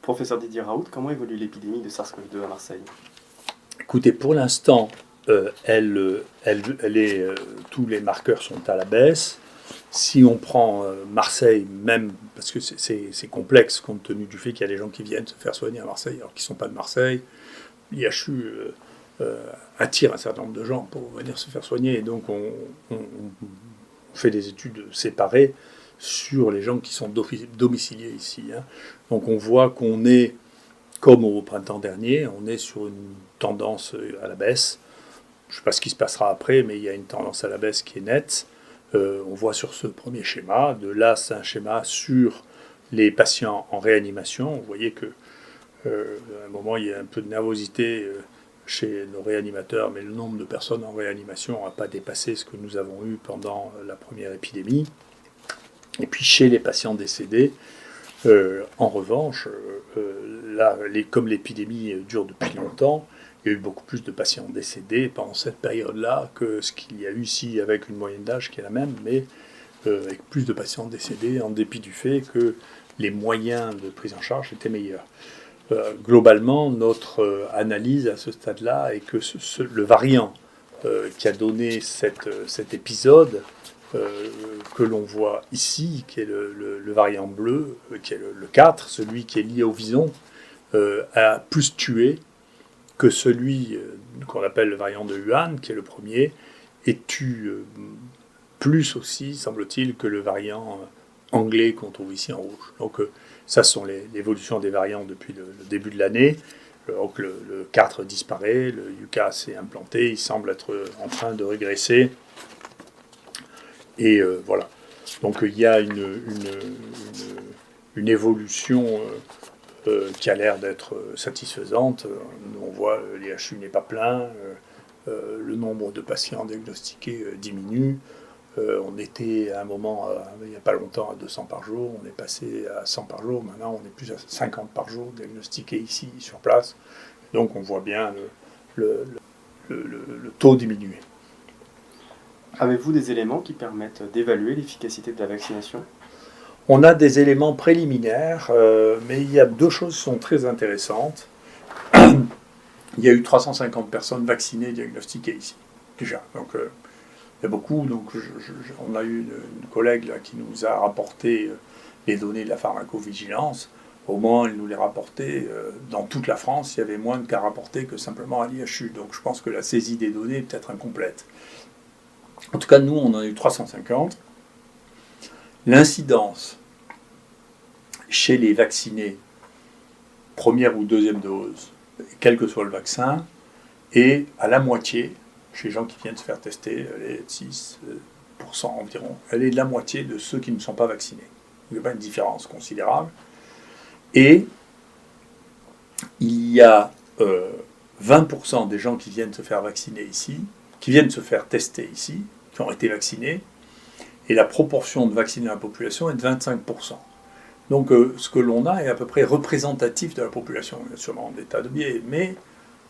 Professeur Didier Raoult, comment évolue l'épidémie de SARS-CoV-2 à Marseille? Écoutez, pour l'instant, tous les marqueurs sont à la baisse. Si on prend Marseille, même parce que c'est complexe compte tenu du fait qu'il y a des gens qui viennent se faire soigner à Marseille alors qu'ils ne sont pas de Marseille, l'IHU attire un certain nombre de gens pour venir se faire soigner et donc on fait des études séparées sur les gens qui sont domiciliés ici. Donc on voit qu'on est, comme au printemps dernier, on est sur une tendance à la baisse. Je ne sais pas ce qui se passera après, mais il y a une tendance à la baisse qui est nette. On voit sur ce premier schéma. De là, c'est un schéma sur les patients en réanimation. Vous voyez que à un moment, il y a un peu de nervosité chez nos réanimateurs, mais le nombre de personnes en réanimation n'a pas dépassé ce que nous avons eu pendant la première épidémie. Et puis chez les patients décédés, en revanche, là, comme l'épidémie dure depuis longtemps, il y a eu beaucoup plus de patients décédés pendant cette période-là que ce qu'il y a eu ici avec une moyenne d'âge qui est la même, mais avec plus de patients décédés en dépit du fait que les moyens de prise en charge étaient meilleurs. Globalement, notre analyse à ce stade-là est que le variant qui a donné cet épisode que l'on voit ici, qui est le variant bleu, qui est le 4, celui qui est lié au vison, a plus tué que celui qu'on appelle le variant de Wuhan, qui est le premier, et tue plus aussi, semble-t-il, que le variant anglais qu'on trouve ici en rouge. Donc ça sont l'évolution des variants depuis le début de l'année. Donc le 4 disparaît, le UK s'est implanté, il semble être en train de régresser. Et voilà. Donc il y a une évolution qui a l'air d'être satisfaisante. On voit l'IHU n'est pas plein, le nombre de patients diagnostiqués diminue. On était à un moment, il n'y a pas longtemps, à 200 par jour, on est passé à 100 par jour, maintenant on est plus à 50 par jour diagnostiqués ici, sur place. Donc on voit bien le taux diminuer. Avez-vous des éléments qui permettent d'évaluer l'efficacité de la vaccination? On a des éléments préliminaires, mais il y a deux choses qui sont très intéressantes. Il y a eu 350 personnes vaccinées diagnostiquées ici, déjà. Donc il y a beaucoup. Donc on a eu une collègue là, qui nous a rapporté les données de la pharmacovigilance. Au moment où elle nous les rapportait, dans toute la France, il y avait moins de cas rapportés que simplement à l'IHU. Donc je pense que la saisie des données est peut-être incomplète. En tout cas, nous, on en a eu 350. L'incidence chez les vaccinés, première ou deuxième dose, quel que soit le vaccin, est à la moitié, chez les gens qui viennent se faire tester, elle est de 6% environ, elle est de la moitié de ceux qui ne sont pas vaccinés. Il n'y a pas une différence considérable. Et il y a 20% des gens qui viennent se faire vacciner ici, qui viennent se faire tester ici, qui ont été vaccinés, et la proportion de vaccinés dans la population est de 25%. Donc ce que l'on a est à peu près représentatif de la population, il y a sûrement des tas de biais, mais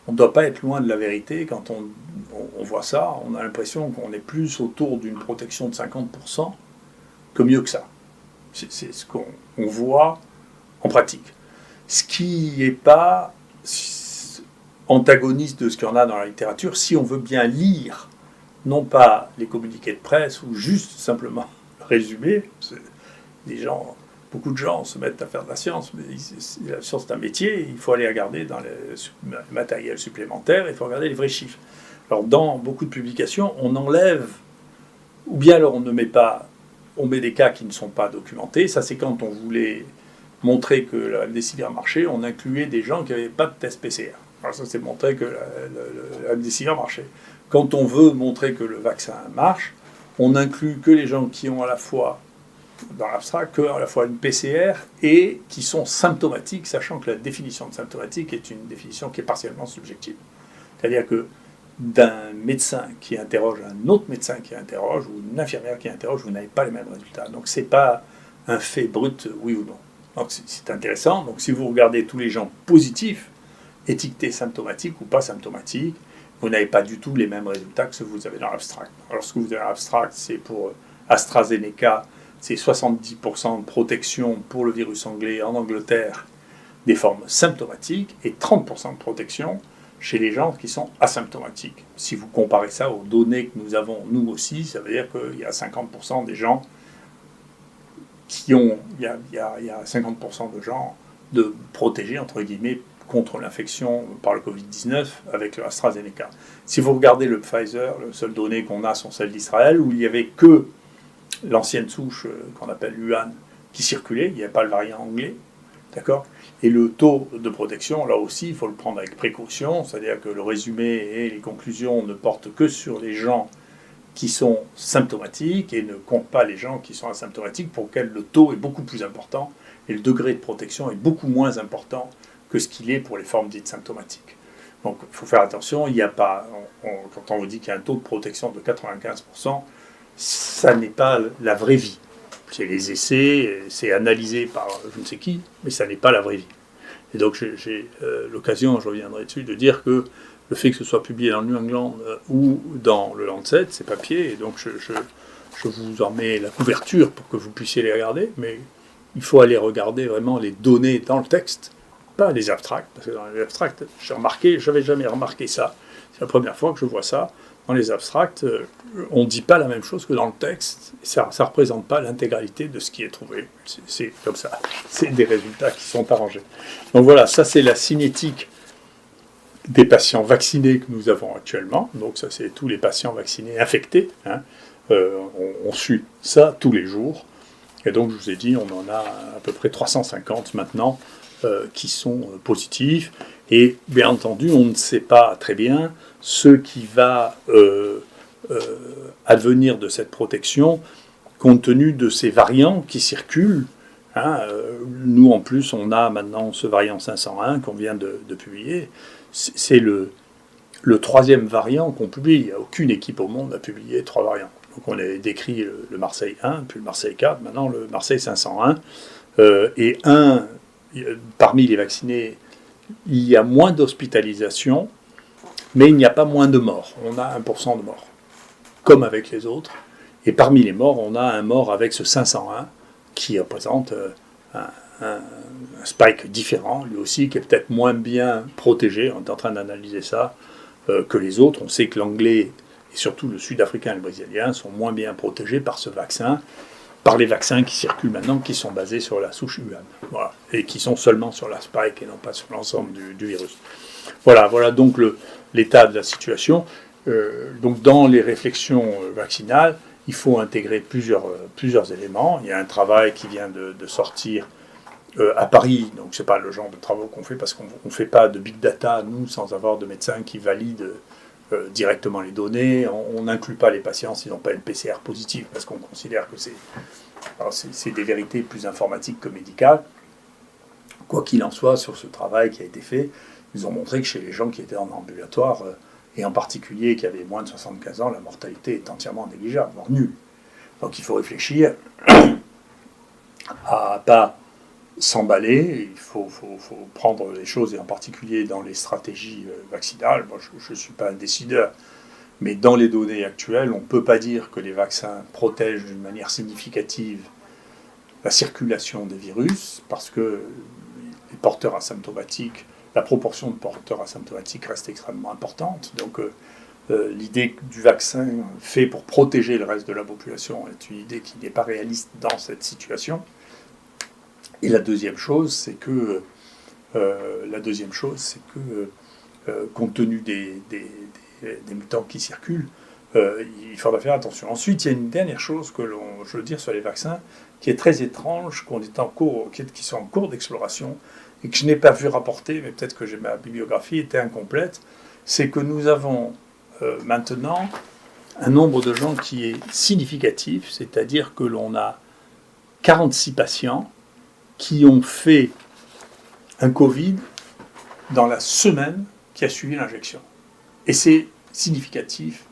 on ne doit pas être loin de la vérité. Quand on voit ça, on a l'impression qu'on est plus autour d'une protection de 50% que mieux que ça. C'est ce qu'on voit en pratique. Ce qui n'est pas antagoniste de ce qu'il y en a dans la littérature, si on veut bien lire non pas les communiqués de presse ou juste simplement résumer. Beaucoup de gens se mettent à faire de la science, mais la science c'est un métier, il faut aller regarder dans le matériel supplémentaire, il faut regarder les vrais chiffres. Alors dans beaucoup de publications, on enlève, ou bien alors on ne met pas, on met des cas qui ne sont pas documentés. Ça c'est quand on voulait montrer que la remdesivir marchait, on incluait des gens qui n'avaient pas de test PCR. Alors ça c'est montrer que la remdesivir marchait. Quand on veut montrer que le vaccin marche, on inclut que les gens qui ont à la fois, dans l'abstract, à la fois une PCR et qui sont symptomatiques, sachant que la définition de symptomatique est une définition qui est partiellement subjective. C'est-à-dire que d'un médecin qui interroge un autre médecin qui interroge, ou une infirmière qui interroge, vous n'avez pas les mêmes résultats. Donc ce n'est pas un fait brut, oui ou non. Donc c'est intéressant. Donc si vous regardez tous les gens positifs, étiquetés symptomatiques ou pas symptomatiques, vous n'avez pas du tout les mêmes résultats que ceux que vous avez dans l'abstract. Alors ce que vous avez dans l'abstract, c'est pour AstraZeneca, c'est 70% de protection pour le virus anglais en Angleterre des formes symptomatiques et 30% de protection chez les gens qui sont asymptomatiques. Si vous comparez ça aux données que nous avons, nous aussi, ça veut dire qu'il y a 50% des gens il y a 50% de gens de protégés, entre guillemets, contre l'infection par le Covid-19 avec le AstraZeneca. Si vous regardez le Pfizer, les seules données qu'on a sont celles d'Israël, où il n'y avait que l'ancienne souche qu'on appelle Wuhan qui circulait, il n'y avait pas le variant anglais, d'accord ? Et le taux de protection, là aussi, il faut le prendre avec précaution, c'est-à-dire que le résumé et les conclusions ne portent que sur les gens qui sont symptomatiques et ne comptent pas les gens qui sont asymptomatiques, pour lesquels le taux est beaucoup plus important et le degré de protection est beaucoup moins important que ce qu'il est pour les formes dites symptomatiques. Donc il faut faire attention, il n'y a pas, quand on vous dit qu'il y a un taux de protection de 95%, ça n'est pas la vraie vie. C'est les essais, c'est analysé par je ne sais qui, mais ça n'est pas la vraie vie. Et donc j'ai l'occasion, je reviendrai dessus, de dire que le fait que ce soit publié dans le New England ou dans le Lancet, c'est papier, et donc je vous en mets la couverture pour que vous puissiez les regarder, mais il faut aller regarder vraiment les données dans le texte, pas les abstracts, parce que dans les abstracts, j'avais jamais remarqué ça. C'est la première fois que je vois ça. Dans les abstracts, on ne dit pas la même chose que dans le texte, ça ne représente pas l'intégralité de ce qui est trouvé. C'est comme ça, c'est des résultats qui sont arrangés. Donc voilà, ça c'est la cinétique des patients vaccinés que nous avons actuellement. Donc ça c'est tous les patients vaccinés infectés. On suit ça tous les jours. Et donc je vous ai dit, on en a à peu près 350 maintenant qui sont positifs. Et bien entendu, on ne sait pas très bien ce qui va advenir de cette protection compte tenu de ces variants qui circulent. Nous, en plus, on a maintenant ce variant 501 qu'on vient de publier. C'est le troisième variant qu'on publie. Il n'y a aucune équipe au monde qui a publié 3 variants. Donc on a décrit le Marseille 1, puis le Marseille 4, maintenant le Marseille 501. Et parmi les vaccinés, il y a moins d'hospitalisation, mais il n'y a pas moins de morts. On a 1% de morts, comme avec les autres. Et parmi les morts, on a un mort avec ce 501, qui représente un spike différent, lui aussi, qui est peut-être moins bien protégé. On est en train d'analyser ça que les autres. On sait que l'anglais, et surtout le sud-africain et le brésilien, sont moins bien protégés par ce vaccin, par les vaccins qui circulent maintenant, qui sont basés sur la souche Wuhan, voilà, et qui sont seulement sur la spike et non pas sur l'ensemble du virus. Voilà donc l'état de la situation. Donc dans les réflexions vaccinales, il faut intégrer plusieurs éléments. Il y a un travail qui vient de sortir à Paris, donc c'est pas le genre de travaux qu'on fait parce qu'on ne fait pas de big data, nous, sans avoir de médecins qui valident directement les données. On n'inclut pas les patients s'ils n'ont pas une PCR positive parce qu'on considère que c'est des vérités plus informatiques que médicales. Quoi qu'il en soit, sur ce travail qui a été fait, ils ont montré que chez les gens qui étaient en ambulatoire, et en particulier qui avaient moins de 75 ans, la mortalité est entièrement négligeable, voire nulle. Donc il faut réfléchir à pas s'emballer, il faut prendre les choses, et en particulier dans les stratégies vaccinales. Moi, je ne suis pas un décideur, mais dans les données actuelles, on ne peut pas dire que les vaccins protègent d'une manière significative la circulation des virus, parce que les porteurs asymptomatiques, la proportion de porteurs asymptomatiques reste extrêmement importante. Donc l'idée du vaccin fait pour protéger le reste de la population est une idée qui n'est pas réaliste dans cette situation. Et la deuxième chose, c'est que, compte tenu des mutants qui circulent, il faudra faire attention. Ensuite, il y a une dernière chose je veux dire sur les vaccins, qui est très étrange, qui sont en cours d'exploration, et que je n'ai pas vu rapporter, mais peut-être que ma bibliographie était incomplète, c'est que nous avons maintenant un nombre de gens qui est significatif, c'est-à-dire que l'on a 46 patients qui ont fait un Covid dans la semaine qui a suivi l'injection. Et c'est significatif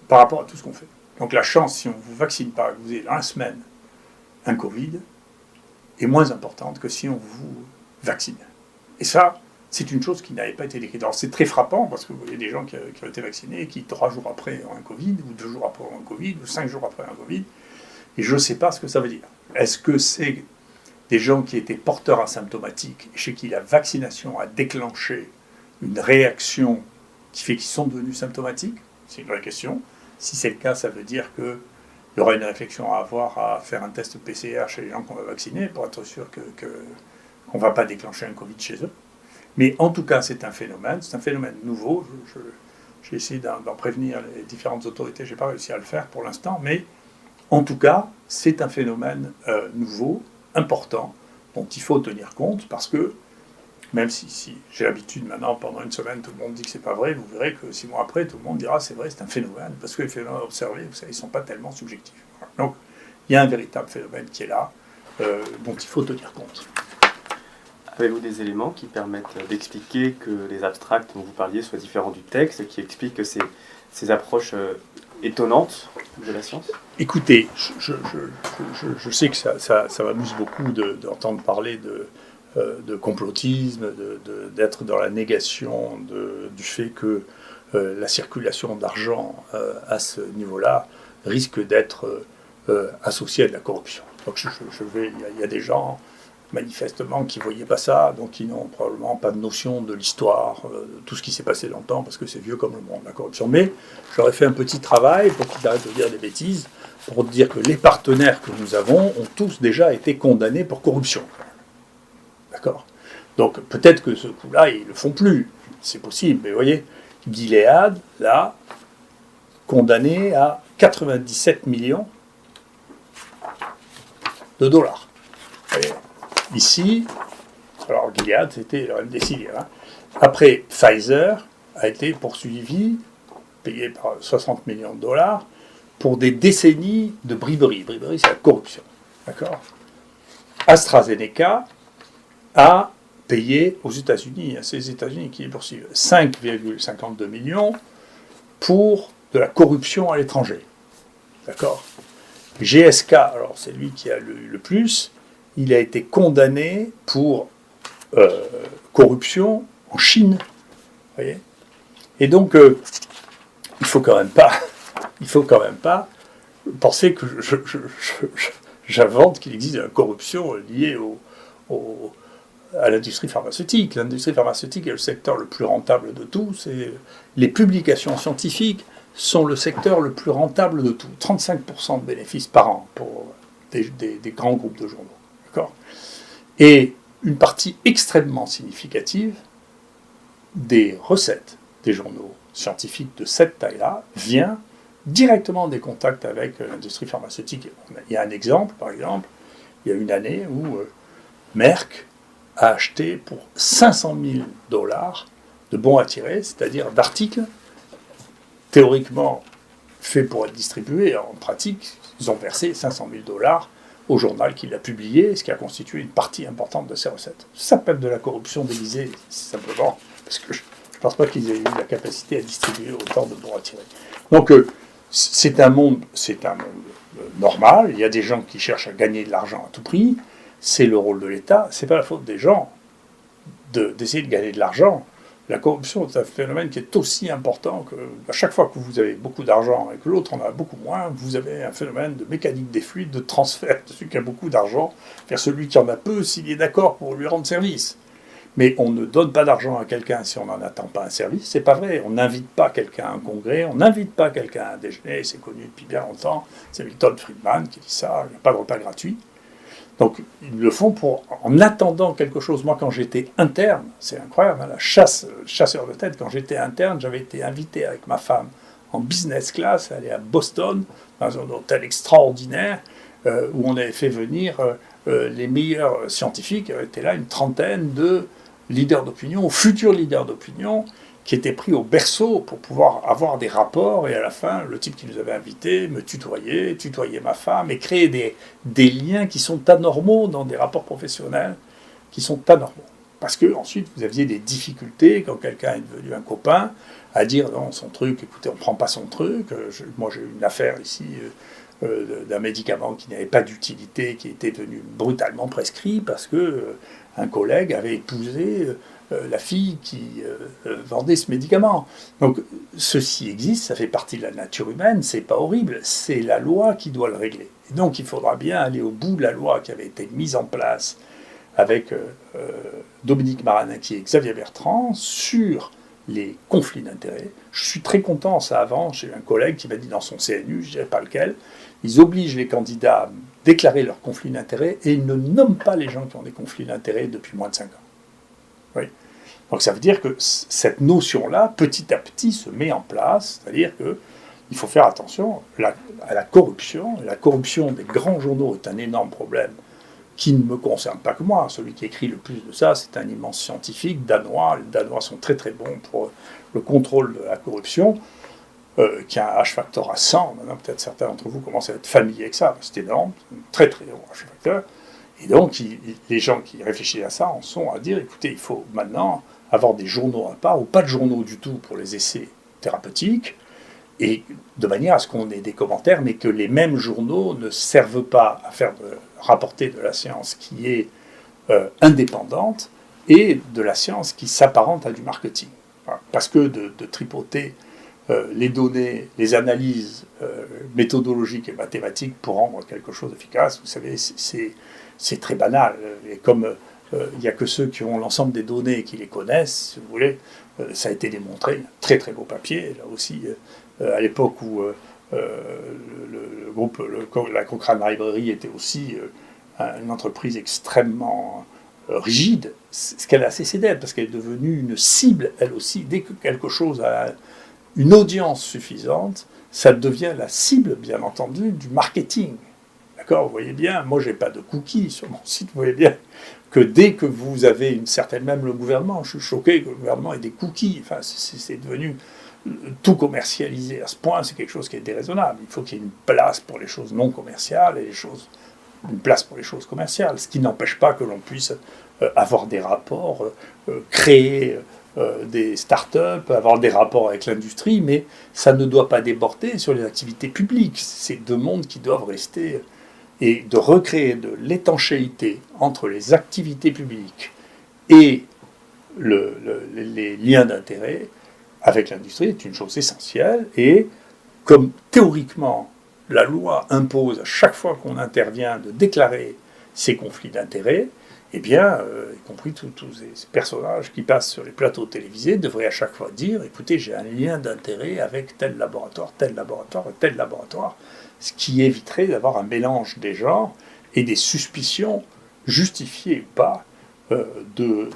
par rapport à tout ce qu'on fait. Donc la chance, si on ne vous vaccine pas, que vous ayez dans la semaine un Covid, est moins importante que si on vous vaccine. Et ça, c'est une chose qui n'avait pas été décrite. Alors c'est très frappant, parce que vous voyez des gens qui ont été vaccinés et qui 3 jours après ont un Covid, ou 2 jours après ont un Covid, ou 5 jours après un Covid, et je ne sais pas ce que ça veut dire. Est-ce que c'est des gens qui étaient porteurs asymptomatiques, et chez qui la vaccination a déclenché une réaction qui fait qu'ils sont devenus symptomatiques? C'est une vraie question. Si c'est le cas, ça veut dire qu'il y aura une réflexion à avoir à faire un test PCR chez les gens qu'on va vacciner pour être sûr qu'on ne va pas déclencher un Covid chez eux. Mais en tout cas, c'est un phénomène nouveau. J'ai essayé d'en prévenir les différentes autorités, je n'ai pas réussi à le faire pour l'instant, mais en tout cas, c'est un phénomène nouveau, important, dont il faut tenir compte, parce que, même si j'ai l'habitude maintenant, pendant une semaine, tout le monde dit que c'est pas vrai, vous verrez que 6 mois après, tout le monde dira c'est vrai, c'est un phénomène, parce que les phénomènes observés, vous savez, ils ne sont pas tellement subjectifs. Voilà. Donc, il y a un véritable phénomène qui est là, dont il faut tenir compte. Avez-vous des éléments qui permettent d'expliquer que les abstracts dont vous parliez soient différents du texte, qui expliquent ces approches étonnantes de la science? Écoutez, je sais que ça m'amuse beaucoup d'entendre parler de complotisme, d'être dans la négation du fait que la circulation d'argent à ce niveau-là risque d'être associée à de la corruption. Donc il y a des gens manifestement qui ne voyaient pas ça, donc qui n'ont probablement pas de notion de l'histoire, de tout ce qui s'est passé dans le temps, parce que c'est vieux comme le monde, la corruption. Mais j'aurais fait un petit travail pour qu'ils arrêtent de dire des bêtises, pour dire que les partenaires que nous avons ont tous déjà été condamnés pour corruption. D'accord? Donc peut-être que ce coup-là, ils ne le font plus, c'est possible, mais vous voyez, Gilead, là, condamné à 97 millions de dollars. Vous voyez, ici, alors Gilead, c'était le remdesivir. Hein. Après, Pfizer a été poursuivi, payé par 60 millions de dollars, pour des décennies de briberie. Briberie, c'est la corruption. D'accord? AstraZeneca a payé aux États-Unis, c'est les États-Unis qui les poursuivent, 5,52 millions pour de la corruption à l'étranger. D'accord? GSK, alors c'est lui qui a le plus, il a été condamné pour corruption en Chine. Vous voyez? Et donc, il faut quand même pas penser que j'invente qu'il existe de la corruption liée à l'industrie pharmaceutique. L'industrie pharmaceutique est le secteur le plus rentable de tous, et les publications scientifiques sont le secteur le plus rentable de tout. 35% de bénéfices par an pour des grands groupes de journaux. D'accord ? Et une partie extrêmement significative des recettes des journaux scientifiques de cette taille-là vient directement des contacts avec l'industrie pharmaceutique. Il y a un exemple, par exemple, il y a une année où Merck a acheté pour 500 000 dollars de bons à tirer, c'est-à-dire d'articles théoriquement faits pour être distribués. En pratique, ils ont versé 500 000 dollars au journal qui l'a publié, ce qui a constitué une partie importante de ses recettes. Ça s'appelle de la corruption déguisée, simplement, parce que je ne pense pas qu'ils aient eu la capacité à distribuer autant de bons à tirer. Donc, c'est un monde normal. Il y a des gens qui cherchent à gagner de l'argent à tout prix. C'est le rôle de l'État. C'est pas la faute des gens d'essayer de gagner de l'argent. La corruption est un phénomène qui est aussi important que à chaque fois que vous avez beaucoup d'argent et que l'autre en a beaucoup moins, vous avez un phénomène de mécanique des fluides, de transfert de celui qui a beaucoup d'argent vers celui qui en a peu s'il est d'accord pour lui rendre service. Mais on ne donne pas d'argent à quelqu'un si on n'en attend pas un service, c'est pas vrai. On n'invite pas quelqu'un à un congrès, on n'invite pas quelqu'un à un déjeuner, c'est connu depuis bien longtemps. C'est Milton Friedman qui dit ça, il n'y a pas de repas gratuit. Donc ils le font en attendant quelque chose. Moi, quand j'étais interne, c'est incroyable, hein, chasseur de tête, quand j'étais interne, j'avais été invité avec ma femme en business class, aller à Boston, dans un hôtel extraordinaire, où on avait fait venir les meilleurs scientifiques. Il y était là une trentaine de leaders d'opinion, futurs leaders d'opinion, qui étaient pris au berceau pour pouvoir avoir des rapports, et à la fin, le type qui nous avait invités me tutoyait ma femme, et créer des liens qui sont anormaux dans des rapports professionnels, qui sont anormaux. Parce que ensuite, vous aviez des difficultés, quand quelqu'un est devenu un copain, à dire non, son truc, écoutez, on ne prend pas son truc. Moi, j'ai eu une affaire ici d'un médicament qui n'avait pas d'utilité, qui était venu brutalement prescrit, parce que un collègue avait épousé la fille qui vendait ce médicament. Donc ceci existe, ça fait partie de la nature humaine, c'est pas horrible, c'est la loi qui doit le régler. Et donc il faudra bien aller au bout de la loi qui avait été mise en place avec Dominique Marinacci et Xavier Bertrand sur les conflits d'intérêts. Je suis très content, ça avant, j'ai un collègue qui m'a dit dans son CNU, je ne dirais pas lequel, ils obligent les candidats à déclarer leurs conflits d'intérêts et ils ne nomment pas les gens qui ont des conflits d'intérêts depuis moins de 5 ans. Oui. Donc ça veut dire que cette notion-là, petit à petit, se met en place, c'est-à-dire qu'il faut faire attention à la corruption. La corruption des grands journaux est un énorme problème qui ne me concerne pas que moi. Celui qui écrit le plus de ça, c'est un immense scientifique danois. Les Danois sont très très bons pour le contrôle de la corruption, qui a un H-factor à 100. Maintenant, peut-être certains d'entre vous commencent à être familiers avec ça, c'est énorme, c'est un très très haut H-factor. Et donc, les gens qui réfléchissent à ça en sont à dire, écoutez, il faut maintenant avoir des journaux à part, ou pas de journaux du tout pour les essais thérapeutiques, et de manière à ce qu'on ait des commentaires, mais que les mêmes journaux ne servent pas à faire rapporter de la science qui est indépendante et de la science qui s'apparente à du marketing. Parce que de tripoter les données, les analyses méthodologiques et mathématiques pour rendre quelque chose d'efficace, vous savez, c'est très banal. Et comme il n'y a que ceux qui ont l'ensemble des données et qui les connaissent, si vous voulez, ça a été démontré. Un très très beau papier, là aussi, à l'époque où le groupe, la Cochrane Library était aussi une entreprise extrêmement rigide, ce qu'elle a cessé d'être, parce qu'elle est devenue une cible, elle aussi. Dès que quelque chose a une audience suffisante, ça devient la cible, bien entendu, du marketing. D'accord, vous voyez bien, moi j'ai pas de cookies sur mon site, vous voyez bien que dès que vous avez une certaine, même le gouvernement, je suis choqué que le gouvernement ait des cookies, enfin c'est devenu tout commercialisé à ce point, c'est quelque chose qui est déraisonnable. Il faut qu'il y ait une place pour les choses non commerciales et une place pour les choses commerciales, ce qui n'empêche pas que l'on puisse avoir des rapports, créer des start-up, avoir des rapports avec l'industrie, mais ça ne doit pas déborder sur les activités publiques. C'est deux mondes qui doivent rester, et de recréer de l'étanchéité entre les activités publiques et les liens d'intérêt avec l'industrie est une chose essentielle. Et comme théoriquement la loi impose à chaque fois qu'on intervient de déclarer ces conflits d'intérêts, eh bien, y compris tous ces personnages qui passent sur les plateaux télévisés devraient à chaque fois dire, écoutez, j'ai un lien d'intérêt avec tel laboratoire et tel laboratoire, ce qui éviterait d'avoir un mélange des genres et des suspicions justifiées ou pas de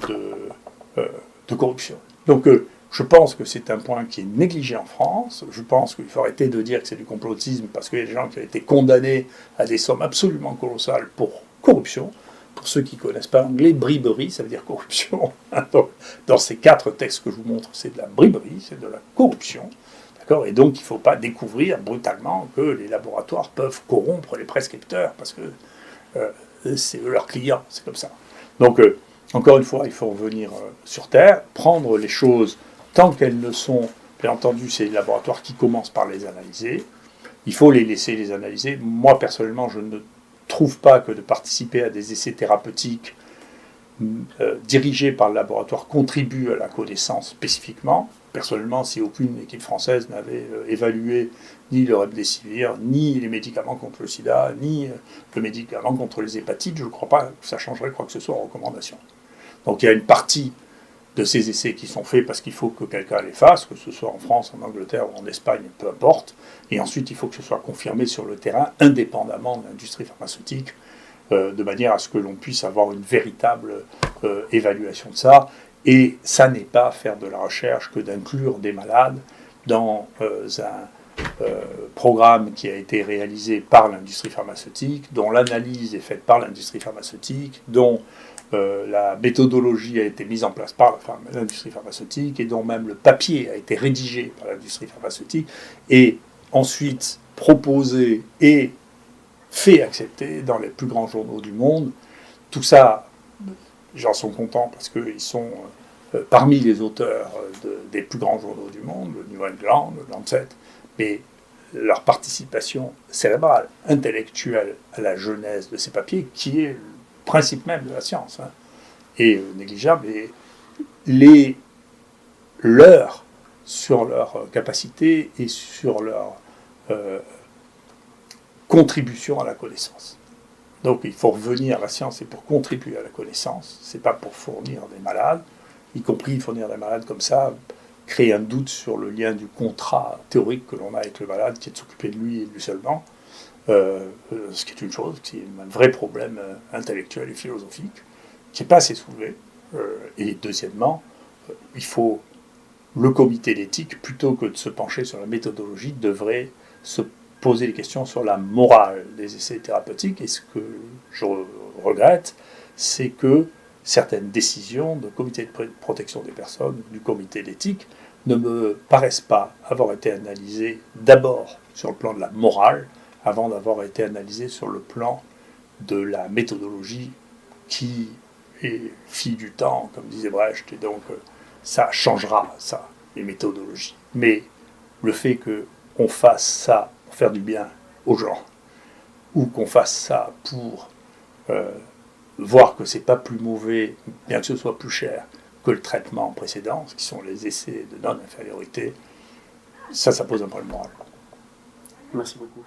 corruption. Donc, je pense que c'est un point qui est négligé en France. Je pense qu'il faut arrêter de dire que c'est du complotisme parce qu'il y a des gens qui ont été condamnés à des sommes absolument colossales pour corruption. Pour ceux qui ne connaissent pas l'anglais, briberie, ça veut dire corruption. Donc, dans ces 4 textes que je vous montre, c'est de la briberie, c'est de la corruption. D'accord ? Et donc, il ne faut pas découvrir brutalement que les laboratoires peuvent corrompre les prescripteurs parce que c'est eux leurs clients, c'est comme ça. Donc, encore une fois, il faut revenir sur Terre, prendre les choses tant qu'elles ne sont, bien entendu, c'est les laboratoires qui commencent par les analyser. Il faut les laisser les analyser. Moi, personnellement, je ne trouve pas que de participer à des essais thérapeutiques dirigés par le laboratoire contribue à la connaissance spécifiquement. Personnellement, si aucune équipe française n'avait évalué ni le remdesivir, ni les médicaments contre le sida, ni le médicament contre les hépatites, je ne crois pas que ça changerait quoi que ce soit en recommandation. Donc il y a une partie de ces essais qui sont faits parce qu'il faut que quelqu'un les fasse, que ce soit en France, en Angleterre ou en Espagne, peu importe. Et ensuite, il faut que ce soit confirmé sur le terrain, indépendamment de l'industrie pharmaceutique, de manière à ce que l'on puisse avoir une véritable évaluation de ça. Et ça n'est pas faire de la recherche que d'inclure des malades dans un programme qui a été réalisé par l'industrie pharmaceutique, dont l'analyse est faite par l'industrie pharmaceutique, dont la méthodologie a été mise en place par l'industrie pharmaceutique et dont même le papier a été rédigé par l'industrie pharmaceutique et ensuite proposé et fait accepter dans les plus grands journaux du monde. Tout ça, j'en suis content parce qu'ils sont parmi les auteurs des plus grands journaux du monde, le New England, le Lancet, mais leur participation cérébrale, intellectuelle à la genèse de ces papiers, qui est le principe même de la science, est négligeable. Et les leurre sur leur capacité et sur leur contribution à la connaissance. Donc il faut revenir, la science c'est pour contribuer à la connaissance, c'est pas pour fournir des malades, y compris fournir des malades comme ça, créer un doute sur le lien du contrat théorique que l'on a avec le malade, qui est de s'occuper de lui et de lui seulement, ce qui est une chose, qui est un vrai problème intellectuel et philosophique, qui n'est pas assez soulevé. Et deuxièmement, il faut le comité d'éthique, plutôt que de se pencher sur la méthodologie, devrait se poser des questions sur la morale des essais thérapeutiques. Et ce que je regrette, c'est que certaines décisions de comité de protection des personnes, du comité d'éthique, ne me paraissent pas avoir été analysées d'abord sur le plan de la morale, avant d'avoir été analysées sur le plan de la méthodologie qui est fille du temps, comme disait Brecht, et donc ça changera, ça, les méthodologies. Mais le fait qu'on fasse ça pour faire du bien aux gens, ou qu'on fasse ça pour voir que c'est pas plus mauvais, bien que ce soit plus cher que le traitement précédent, ce qui sont les essais de non-infériorité, ça pose un problème moral. Merci beaucoup.